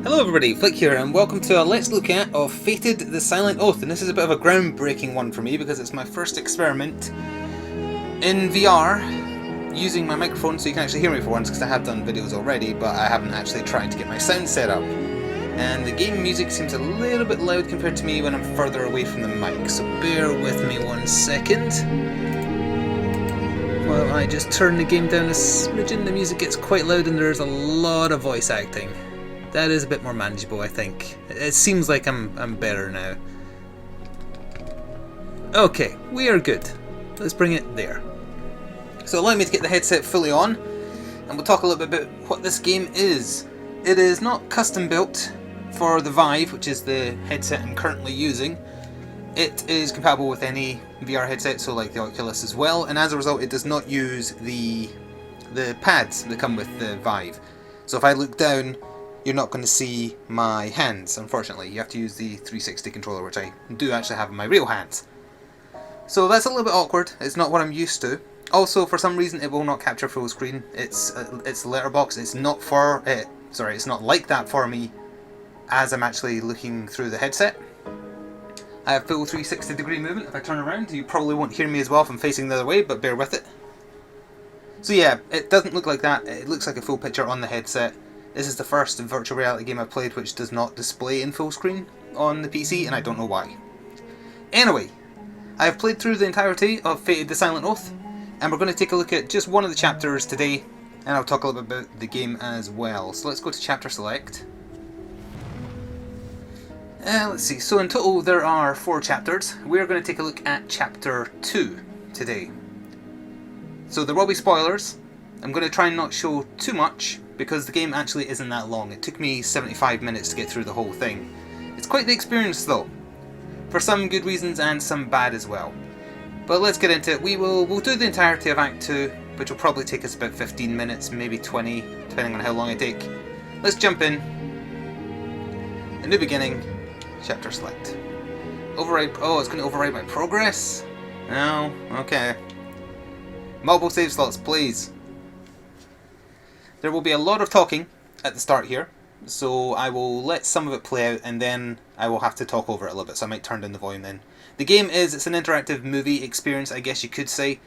Hello everybody, Flick here, and welcome to a Let's Look At of Fated the Silent Oath. And this is a bit of a groundbreaking one for me because it's my first experiment in VR using my microphone so you can actually hear me for once, because I have done videos already, but I haven't actually tried to get my sound set up. And the game music seems a little bit loud compared to me when I'm further away from the mic, so bear with me 1 second. Well, I just turn the game down a smidgen, the music gets quite loud and there's a lot of voice acting. That is a bit more manageable, I think. It seems like I'm better now. Okay, we are good. Let's bring it there. So allow me to get the headset fully on, and we'll talk a little bit about what this game is. It is not custom built for the Vive, which is the headset I'm currently using. It is compatible with any VR headset, so like the Oculus as well, and as a result it does not use the pads that come with the Vive. So if I look down, you're not going to see my hands, unfortunately. You have to use the 360 controller, which I do actually have in my real hands. So that's a little bit awkward. It's not what I'm used to. Also, for some reason, it will not capture full screen. It's the letterbox. It's not for it. Sorry, it's not like that for me as I'm actually looking through the headset. I have full 360 degree movement. If I turn around, you probably won't hear me as well if I'm facing the other way, but bear with it. So yeah, it doesn't look like that. It looks like a full picture on the headset. This is the first virtual reality game I've played which does not display in full screen on the PC, and I don't know why. Anyway, I have played through the entirety of Fated the Silent Oath, and we're going to take a look at just one of the chapters today, and I'll talk a little bit about the game as well. So let's go to chapter select. Let's see, so in total there are 4 chapters. We're going to take a look at chapter 2 today. So there will be spoilers. I'm going to try and not show too much, because the game actually isn't that long. It took me 75 minutes to get through the whole thing. It's quite the experience though, for some good reasons and some bad as well. But let's get into it. We'll do the entirety of Act 2, which will probably take us about 15 minutes, maybe 20, depending on how long I take. Let's jump in. A new beginning, chapter select. Override, oh, it's going to override my progress? No, okay. Multiple save slots, please. There will be a lot of talking at the start here, so I will let some of it play out and then I will have to talk over it a little bit, so I might turn down the volume then. The game it's an interactive movie experience, I guess you could say.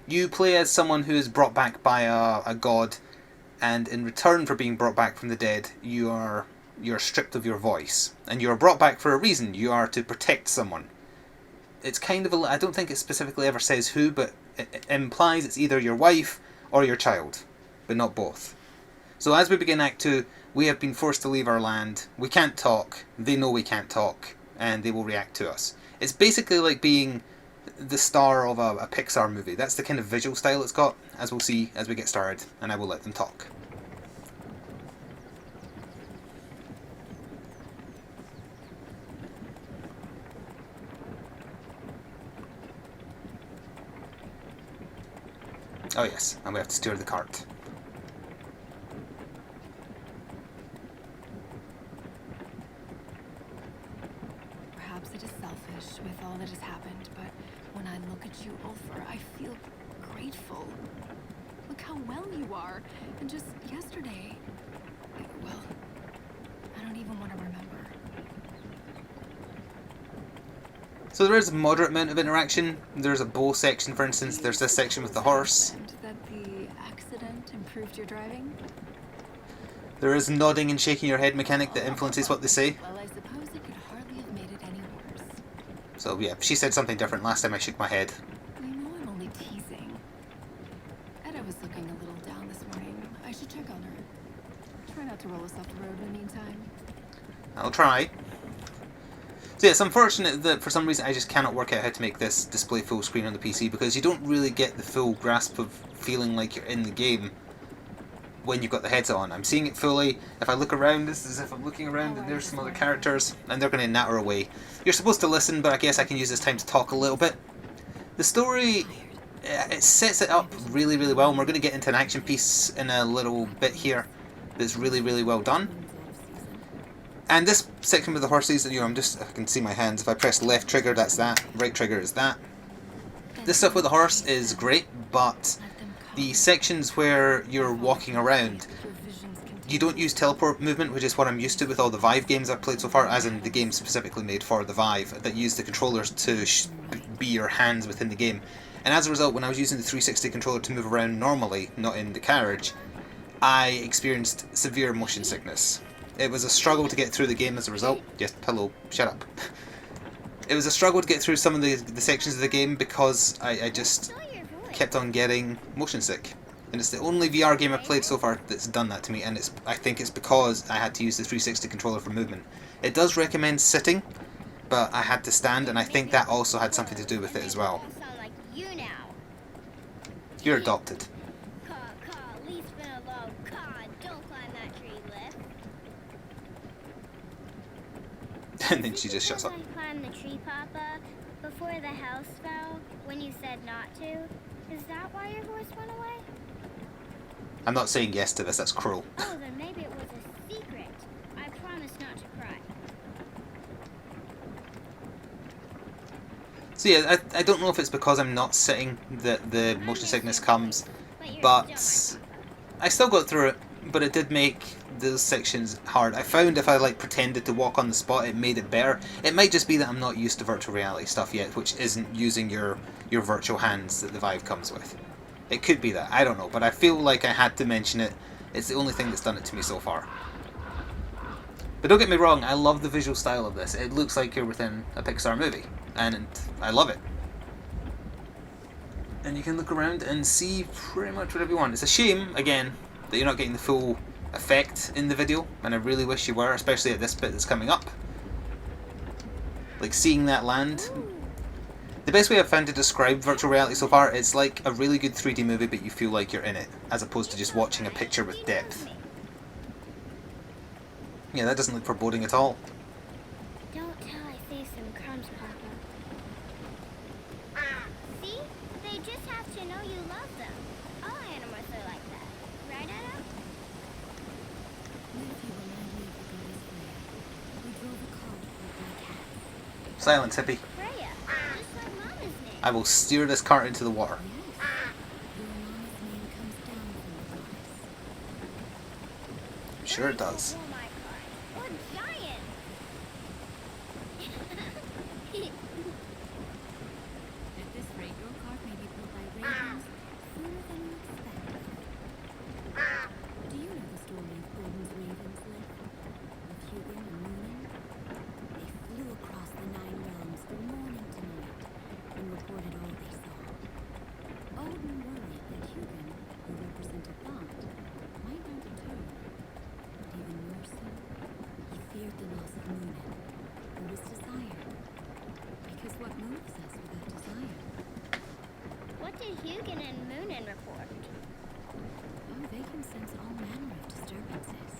You play as someone who is brought back by a god, and in return for being brought back from the dead, you're stripped of your voice. And you're brought back for a reason. You are to protect someone. It's kind of I don't think it specifically ever says who, but it implies it's either your wife or your child, but not both. So as we begin Act 2, we have been forced to leave our land. We can't talk. They know we can't talk, and they will react to us. It's basically like being the star of a Pixar movie. That's the kind of visual style it's got, as we'll see as we get started, and I will let them talk. Oh yes, and we have to steer the cart. Perhaps it is selfish with all that has happened, but when I look at you, Ulfr, I feel grateful. Look how well you are. And just yesterday, well, I don't even want to remember. So there is a moderate amount of interaction. There's a bow section, for instance. There's this section with the horse. And that the accident improved your driving? There is nodding and shaking your head mechanic that influences what they say. Well, I suppose it could hardly have made it any worse. So yeah, she said something different last time I shook my head. You know I'm only teasing. Edda was looking a little down this morning. I should check on her. Try not to roll us off the road in the meantime. I'll try. So yeah, it's unfortunate that for some reason I just cannot work out how to make this display full screen on the PC, because you don't really get the full grasp of feeling like you're in the game when you've got the headset on. I'm seeing it fully. If I look around, it's as if I'm looking around and there's some other characters, and they're going to natter away. You're supposed to listen, but I guess I can use this time to talk a little bit. The story, it sets it up really, really well, and we're going to get into an action piece in a little bit here that's really, really well done. And this section with the horses, I can see my hands. If I press left trigger, that's that. Right trigger is that. This stuff with the horse is great, but the sections where you're walking around, you don't use teleport movement, which is what I'm used to with all the Vive games I've played so far, as in the games specifically made for the Vive, that use the controllers to be your hands within the game. And as a result, when I was using the 360 controller to move around normally, not in the carriage, I experienced severe motion sickness. It was a struggle to get through the game as a result. Yes, hello, shut up. It was a struggle to get through some of the sections of the game because I just kept on getting motion sick. And it's the only VR game I've played so far that's done that to me, and I think it's because I had to use the 360 controller for movement. It does recommend sitting, but I had to stand, and I think that also had something to do with it as well. You're adopted. And then she just shuts up. I climbed the tree, Papa, before the house fell when you said not to. Is that why your horse went away? I'm not saying yes to this, that's cruel. Oh, then maybe it was a secret. I promise not to cry. So yeah, I don't know if it's because I'm not sitting that the motion sickness comes, but I still got through it, but it did make those sections hard. I found if I pretended to walk on the spot, it made it better. It might just be that I'm not used to virtual reality stuff yet, which isn't using your virtual hands that the Vive comes with. It could be that, I don't know, but I feel like I had to mention it. It's the only thing that's done it to me so far. But don't get me wrong, I love the visual style of this. It looks like you're within a Pixar movie, and I love it. And you can look around and see pretty much whatever you want. It's a shame, again, that you're not getting the full effect in the video, and I really wish you were, especially at this bit that's coming up. Like seeing that land. The best way I've found to describe virtual reality so far, it's like a really good 3D movie, but you feel like you're in it, as opposed to just watching a picture with depth. Yeah, that doesn't look foreboding at all. Don't tell I saved some crumbs, Papa. See? They just have to know you love them. All animals are like that. Right, Anna? Silence, hippie. Freya. Just like Mama's name. I will steer this cart into the water. I'm sure it does. Oh, my God. What giant! At this rate, your cart may be pulled by ravens sooner than you expect. Do you know the story of Golden's ravens, Liv? Of Hugin and Moonin? They flew across the 9 realms from morning to night and reported all they saw. Odin worried that Hugin, who represented thought, might not return. But even more so, he feared the loss of Moonin, who was desire. Because what moves us without desire? What did Hugin and Moonin report? Oh, they can sense all manner of disturbances.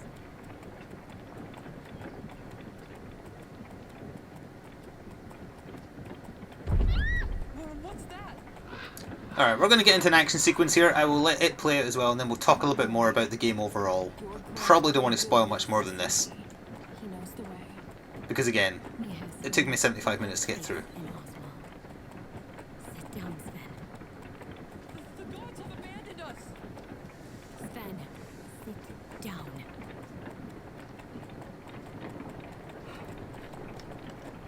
What's that? Alright, we're going to get into an action sequence here. I will let it play out as well, and then we'll talk a little bit more about the game overall. Probably don't want to spoil much more than this, He knows the way. because again, He has it took me 75 minutes to get through. in Oswald. Sit down, Sven. The gods have abandoned us! Sven, sit down.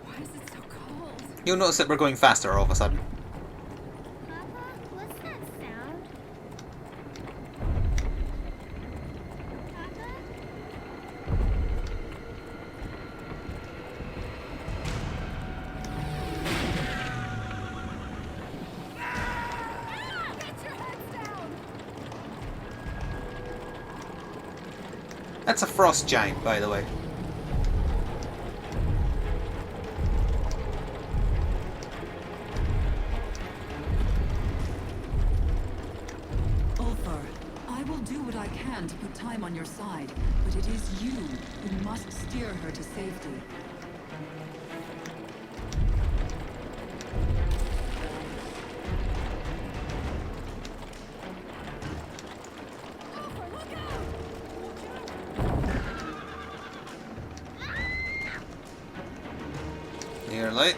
Why is it so cold? You'll notice that we're going faster all of a sudden. Papa, what's that sound? Papa? Get your heads down! That's a frost giant, by the way. Ulfar, I will do what I can to put time on your side, but it is you who must steer her to safety. Nearly.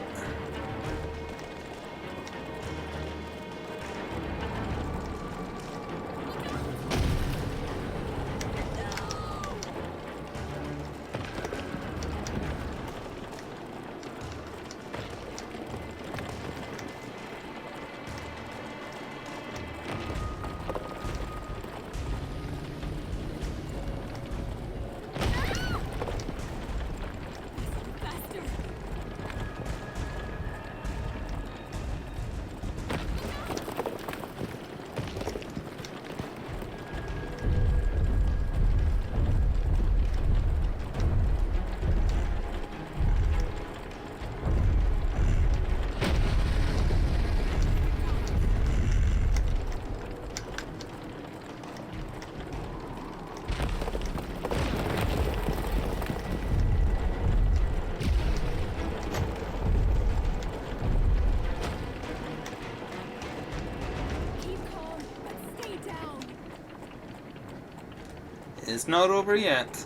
It's not over yet.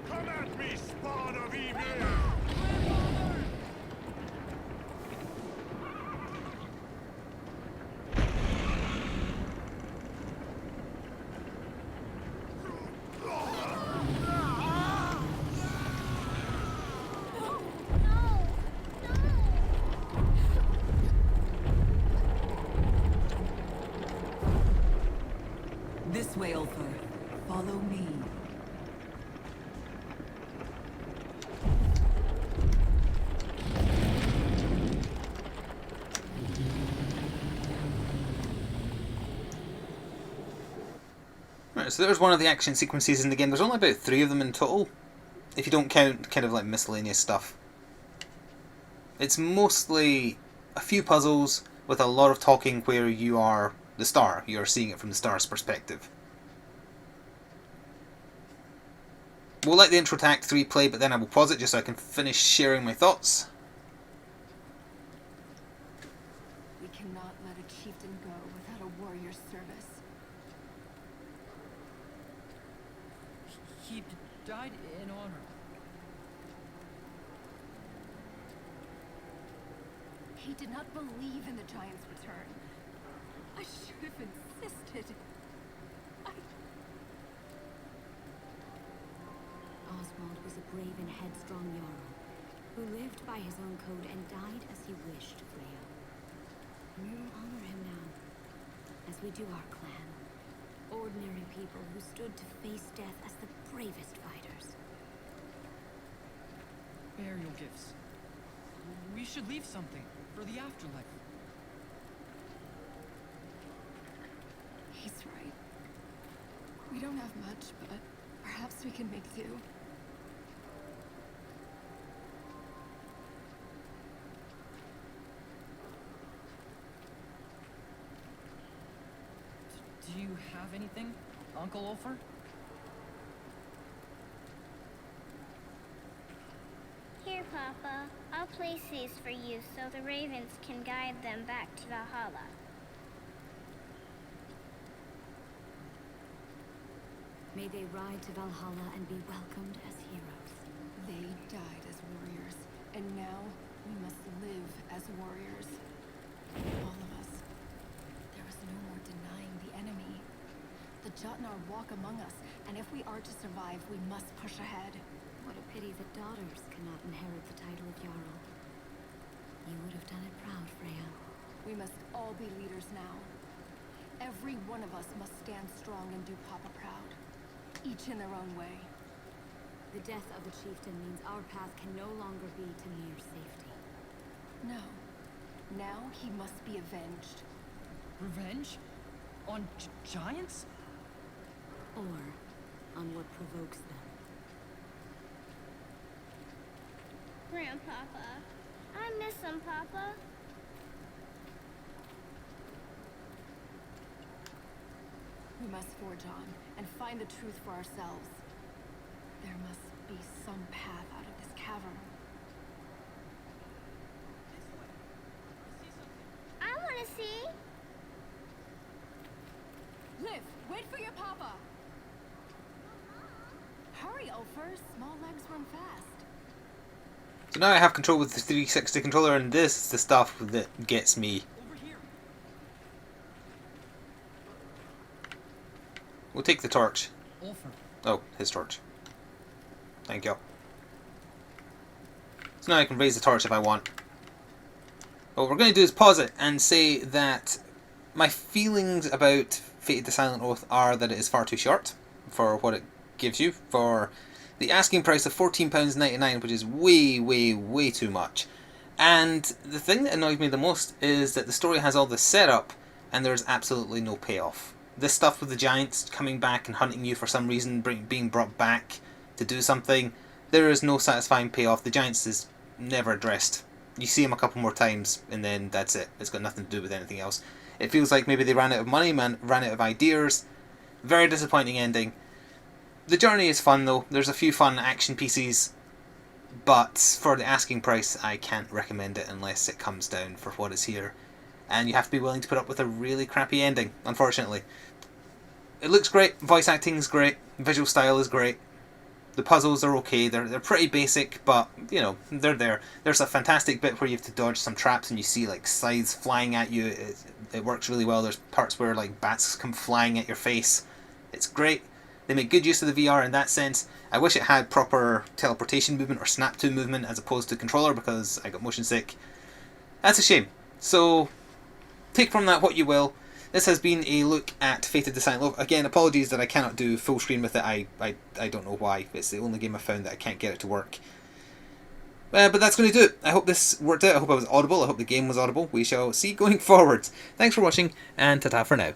Come at me, spawn of evil! This way, Ulfar. Follow me. Right, so there's one of the action sequences in the game. There's only about 3 of them in total, if you don't count kind of like miscellaneous stuff. It's mostly a few puzzles with a lot of talking where you are the star. You're seeing it from the star's perspective. We'll let the intro to Act 3 play, but then I will pause it just so I can finish sharing my thoughts. We cannot let a chieftain go without a warrior's service. He died in honor. He did not believe in the giant's return. I should have insisted. Oswald was a brave and headstrong Jarl, who lived by his own code and died as he wished, Freya. And we will honor him now, as we do our clan. Ordinary people who stood to face death as the bravest fighters. Burial gifts. We should leave something for the afterlife. He's right. We don't have much, but perhaps we can make do. Do you have anything, Uncle Ulfar? Here, Papa. I'll place these for you so the ravens can guide them back to Valhalla. May they ride to Valhalla and be welcomed as heroes. They died as warriors, and now we must live as warriors. All of us. There is no more denying the enemy. The Jotnar walk among us, and if we are to survive, we must push ahead. What a pity that daughters cannot inherit the title of Jarl. You would have done it proud, Freya. We must all be leaders now. Every one of us must stand strong and do Papa proud. Each in their own way. The death of a chieftain means our path can no longer be to mere safety. No. Now he must be avenged. Revenge? On giants? Or on what provokes them. Grandpapa. I miss him, Papa. We must forge on and find the truth for ourselves. There must be some path out of this cavern. I want to see. Liv, wait for your papa! Hurry, Ulfar. Small legs run fast. So now I have control with the 360 controller, and this is the stuff that gets me. Over here. We'll take the torch. Ulfar. Oh, his torch. Thank you. So now I can raise the torch if I want. What we're going to do is pause it and say that my feelings about Fated the Silent Oath are that it is far too short for what it gives you, for the asking price of £14.99, which is way, way, way too much. And the thing that annoys me the most is that the story has all this setup and there's absolutely no payoff. This stuff with the giants coming back and hunting you for some reason, being brought back to do something, there is no satisfying payoff. The giants is never addressed. You see them a couple more times and then that's it. It's got nothing to do with anything else. It feels like maybe they ran out of money, ran out of ideas. Very disappointing ending. The journey is fun though. There's a few fun action pieces, but for the asking price I can't recommend it unless it comes down for what is here. and you have to be willing to put up with a really crappy ending, unfortunately. It looks great, voice acting is great, visual style is great, the puzzles are okay, they're pretty basic, but, you know, they're there. There's a fantastic bit where you have to dodge some traps and you see, like, scythes flying at you. It works really well. There's parts where, like, bats come flying at your face. It's great. They make good use of the VR in that sense. I wish it had proper teleportation movement or snap to movement as opposed to controller, because I got motion sick. That's a shame. So, take from that what you will. This has been a look at Fated: The Silent Love. Again, apologies that I cannot do full screen with it. I don't know why. It's the only game I've found that I can't get it to work. But that's going to do it. I hope this worked out. I hope I was audible. I hope the game was audible. We shall see going forward. Thanks for watching, and ta-ta for now.